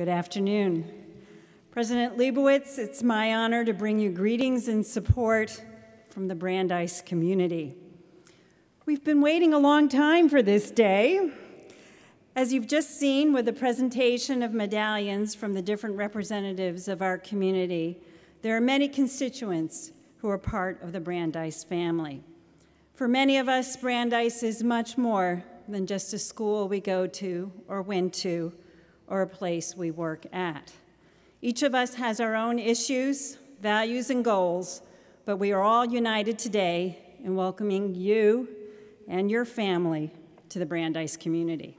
Good afternoon. President Leibowitz, it's my honor to bring you greetings and support from the Brandeis community. We've been waiting a long time for this day. As you've just seen with the presentation of medallions from the different representatives of our community, there are many constituents who are part of the Brandeis family. For many of us, Brandeis is much more than just a school we go to or went to or a place we work at. Each of us has our own issues, values, and goals, but we are all united today in welcoming you and your family to the Brandeis community.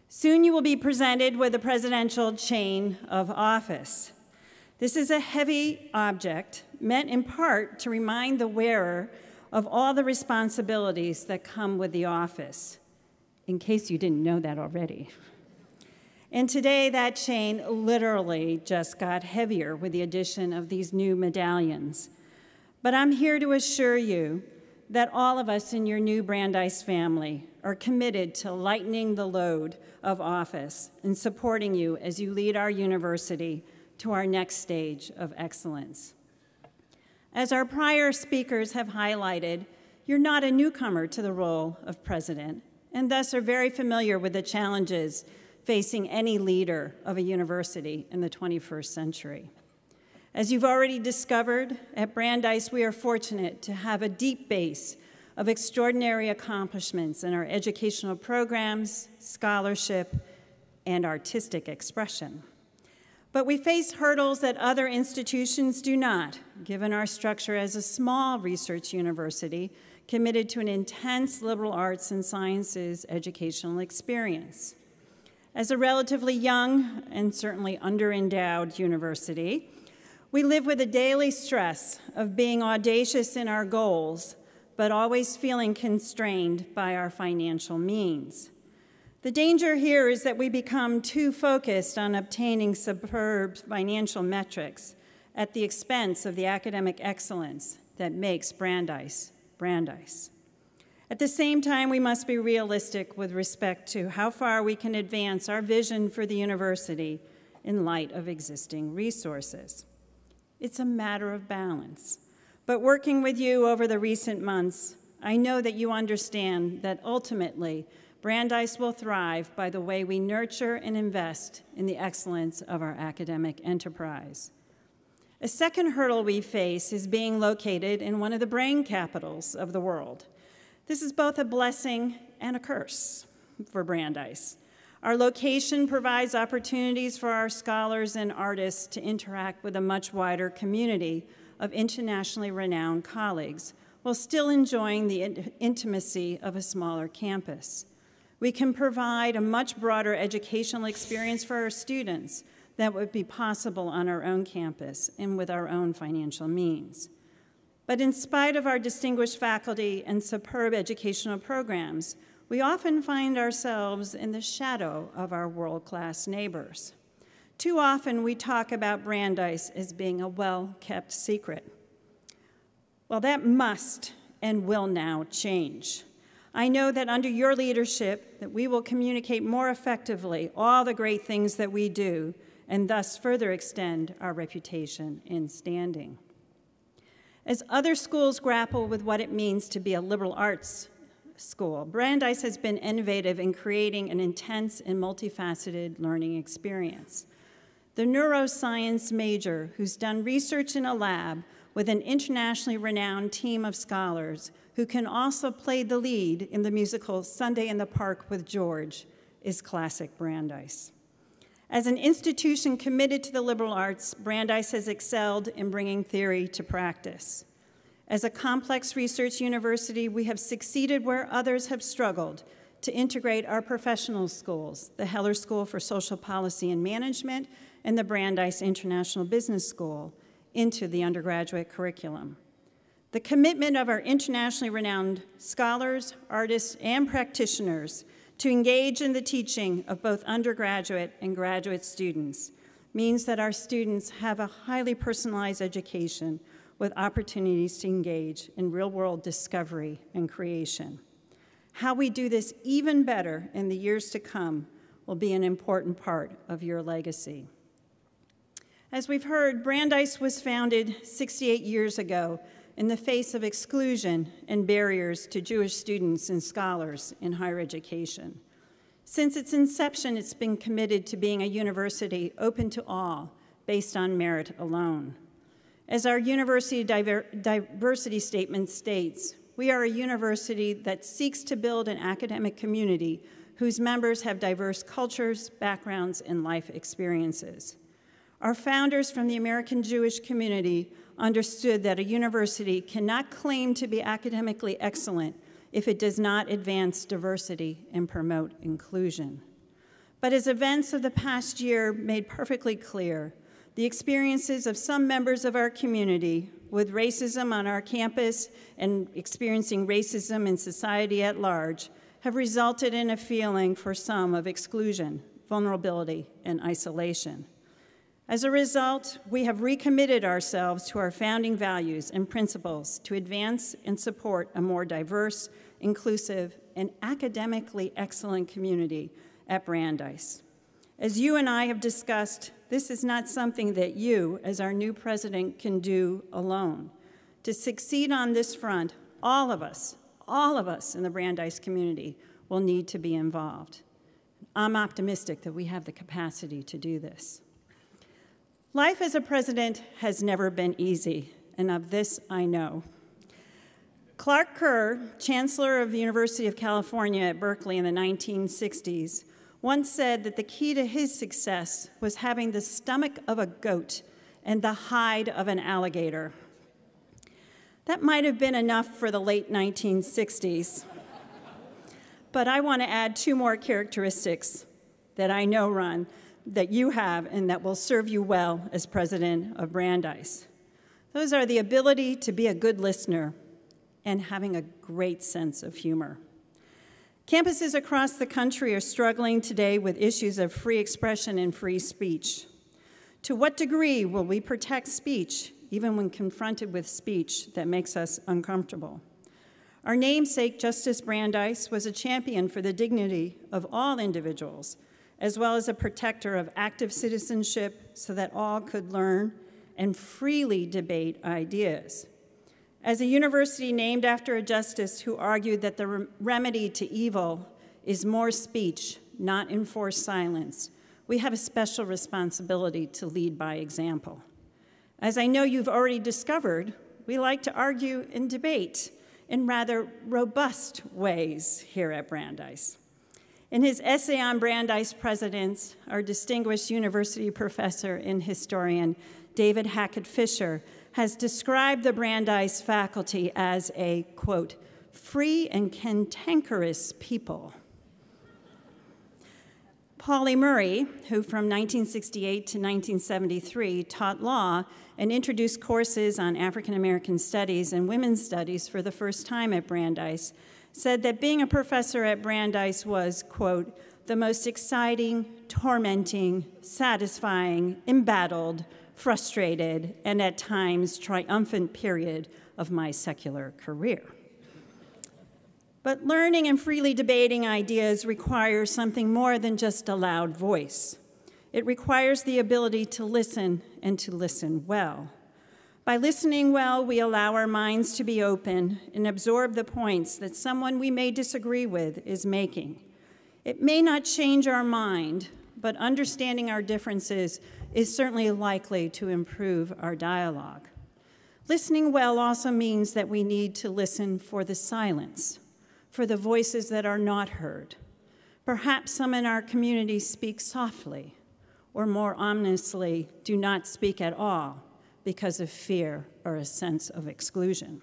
Soon you will be presented with a presidential chain of office. This is a heavy object meant in part to remind the wearer of all the responsibilities that come with the office, in case you didn't know that already. And today, that chain literally just got heavier with the addition of these new medallions. But I'm here to assure you that all of us in your new Brandeis family are committed to lightening the load of office and supporting you as you lead our university to our next stage of excellence. As our prior speakers have highlighted, you're not a newcomer to the role of president, and thus are very familiar with the challenges facing any leader of a university in the 21st century. As you've already discovered, at Brandeis we are fortunate to have a deep base of extraordinary accomplishments in our educational programs, scholarship, and artistic expression. But we face hurdles that other institutions do not, given our structure as a small research university committed to an intense liberal arts and sciences educational experience. As a relatively young and certainly under-endowed university, we live with the daily stress of being audacious in our goals, but always feeling constrained by our financial means. The danger here is that we become too focused on obtaining superb financial metrics at the expense of the academic excellence that makes Brandeis, Brandeis. At the same time, we must be realistic with respect to how far we can advance our vision for the university in light of existing resources. It's a matter of balance. But working with you over the recent months, I know that you understand that ultimately, Brandeis will thrive by the way we nurture and invest in the excellence of our academic enterprise. A second hurdle we face is being located in one of the brain capitals of the world. This is both a blessing and a curse for Brandeis. Our location provides opportunities for our scholars and artists to interact with a much wider community of internationally renowned colleagues while still enjoying the intimacy of a smaller campus. We can provide a much broader educational experience for our students that would be possible on our own campus and with our own financial means. But in spite of our distinguished faculty and superb educational programs, we often find ourselves in the shadow of our world-class neighbors. Too often we talk about Brandeis as being a well-kept secret. Well, that must and will now change. I know that under your leadership that we will communicate more effectively all the great things that we do and thus further extend our reputation and standing. As other schools grapple with what it means to be a liberal arts school, Brandeis has been innovative in creating an intense and multifaceted learning experience. The neuroscience major who's done research in a lab with an internationally renowned team of scholars who can also play the lead in the musical Sunday in the Park with George is classic Brandeis. As an institution committed to the liberal arts, Brandeis has excelled in bringing theory to practice. As a complex research university, we have succeeded where others have struggled to integrate our professional schools, the Heller School for Social Policy and Management and the Brandeis International Business School, into the undergraduate curriculum. The commitment of our internationally renowned scholars, artists, and practitioners to engage in the teaching of both undergraduate and graduate students means that our students have a highly personalized education with opportunities to engage in real-world discovery and creation. How we do this even better in the years to come will will be an important part of your legacy. As we've heard, Brandeis was founded 68 years ago in the face of exclusion and barriers to Jewish students and scholars in higher education. Since its inception, it's been committed to being a university open to all, based on merit alone. As our university diversity statement states, we are a university that seeks to build an academic community whose members have diverse cultures, backgrounds, and life experiences. Our founders from the American Jewish community understood that a university cannot claim to be academically excellent if it does not advance diversity and promote inclusion. But as events of the past year made perfectly clear, the experiences of some members of our community with racism on our campus and experiencing racism in society at large have resulted in a feeling for some of exclusion, vulnerability, and isolation. As a result, we have recommitted ourselves to our founding values and principles to advance and support a more diverse, inclusive, and academically excellent community at Brandeis. As you and I have discussed, this is not something that you, as our new president, can do alone. To succeed on this front, all of us in the Brandeis community will need to be involved. I'm optimistic that we have the capacity to do this. Life as a president has never been easy, and of this I know. Clark Kerr, Chancellor of the University of California at Berkeley in the 1960s, once said that the key to his success was having the stomach of a goat and the hide of an alligator. That might have been enough for the late 1960s, but I want to add two more characteristics that I know, Ron, that you have and that will serve you well as president of Brandeis. Those are the ability to be a good listener and having a great sense of humor. Campuses across the country are struggling today with issues of free expression and free speech. To what degree will we protect speech, even when confronted with speech that makes us uncomfortable? Our namesake, Justice Brandeis, was a champion for the dignity of all individuals, as well as a protector of active citizenship so that all could learn and freely debate ideas. As a university named after a justice who argued that the remedy to evil is more speech, not enforced silence, we have a special responsibility to lead by example. As I know you've already discovered, we like to argue and debate in rather robust ways here at Brandeis. In his essay on Brandeis presidents, our distinguished university professor and historian, David Hackett Fisher, has described the Brandeis faculty as a, quote, free and cantankerous people. Pauli Murray, who from 1968 to 1973 taught law and introduced courses on African American studies and women's studies for the first time at Brandeis, said that being a professor at Brandeis was, quote, the most exciting, tormenting, satisfying, embattled, frustrated, and at times triumphant period of my secular career. But learning and freely debating ideas requires something more than just a loud voice. It requires the ability to listen and to listen well. By listening well, we allow our minds to be open and absorb the points that someone we may disagree with is making. It may not change our mind, but understanding our differences is certainly likely to improve our dialogue. Listening well also means that we need to listen for the silence, for the voices that are not heard. Perhaps some in our community speak softly, or more ominously, do not speak at all because of fear or a sense of exclusion.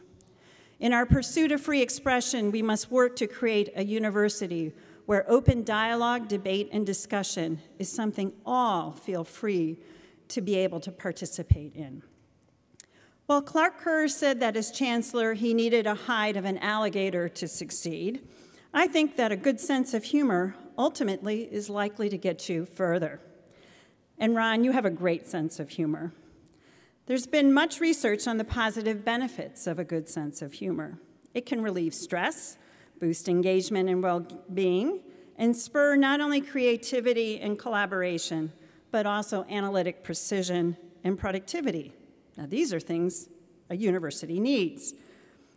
In our pursuit of free expression, we must work to create a university where open dialogue, debate, and discussion is something all feel free to be able to participate in. While Clark Kerr said that as chancellor he needed a hide of an alligator to succeed, I think that a good sense of humor ultimately is likely to get you further. And Ron, you have a great sense of humor. There's been much research on the positive benefits of a good sense of humor. It can relieve stress, boost engagement and well-being, and spur not only creativity and collaboration, but also analytic precision and productivity. Now, these are things a university needs.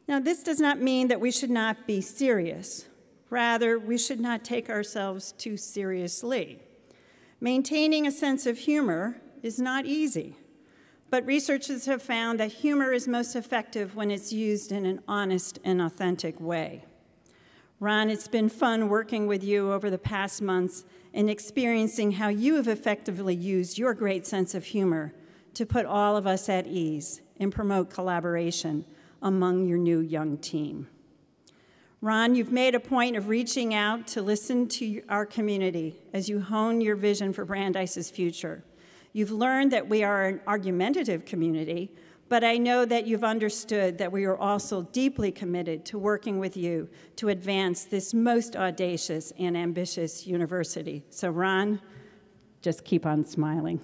Now, this does not mean that we should not be serious. Rather, we should not take ourselves too seriously. Maintaining a sense of humor is not easy, but researchers have found that humor is most effective when it's used in an honest and authentic way. Ron, it's been fun working with you over the past months and experiencing how you have effectively used your great sense of humor to put all of us at ease and promote collaboration among your new young team. Ron, you've made a point of reaching out to listen to our community as you hone your vision for Brandeis's future. You've learned that we are an argumentative community, but I know that you've understood that we are also deeply committed to working with you to advance this most audacious and ambitious university. So Ron, just keep on smiling.